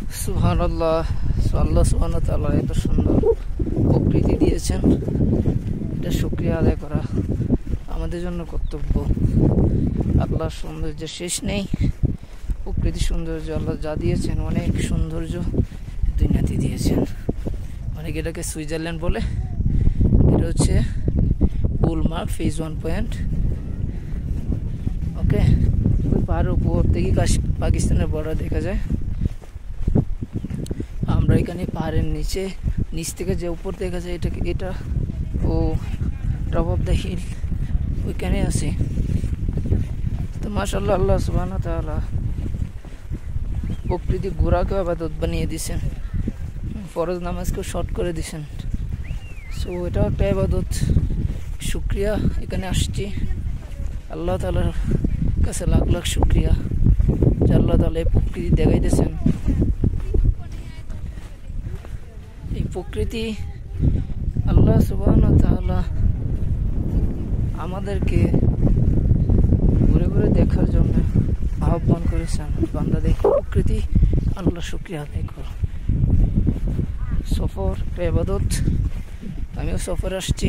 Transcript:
সুবহানাল্লাহ। আল্লাহ সুবহানাহু ওয়া তাআলা এত সুন্দর প্রকৃতি দিয়েছেন, এটা শুকরিয়া আদায় করা আমাদের জন্য কর্তব্য। আল্লাহর সৌন্দর্যের শেষ নেই। প্রকৃতি সৌন্দর্য আল্লাহ যা দিয়েছেন, অনেক সৌন্দর্য দুনিয়াতে দিয়েছেন। অনেক এটাকে সুইজারল্যান্ড বলে। এটা হচ্ছে গুলমার্গ ফেজ 1 পয়েন্ট। ওকে, ওই পাহাড়ের উপর থেকে পাকিস্তানের বর্ডার দেখা যায়। আমরা এখানে পাহাড়ের নিচ থেকে যে উপর দেখা যায়, এটা ও টপ অফ দ্য হিল ওইখানে আছে। তো মাশাআল্লাহ, আল্লাহ সুবহানাহু ওয়া তাআলা প্রকৃতি ঘোরাকে ইবাদত বানিয়ে দিয়েছেন, ফরজ নামাজকেও শর্ট করে দিয়েছেন। সো এটাও একটা ইবাদত। শুকরিয়া, এখানে আসছি। আল্লাহ তাআলার কাছে লাখ লাখ শুকরিয়া যে আল্লাহ তাআলা এই প্রকৃতি দেখাই দিয়েছেন। এই প্রকৃতি আল্লাহ সুবহানাহু ওয়া তাআলা আমাদেরকে ঘুরে ঘুরে দেখার জন্য আহ্বান করেছেন। বান্দা দেখো প্রকৃতি, আল্লাহ শুকরিয়া আদায় করো। সফর একটা ইবাদত। আমিও সফরে আসছি।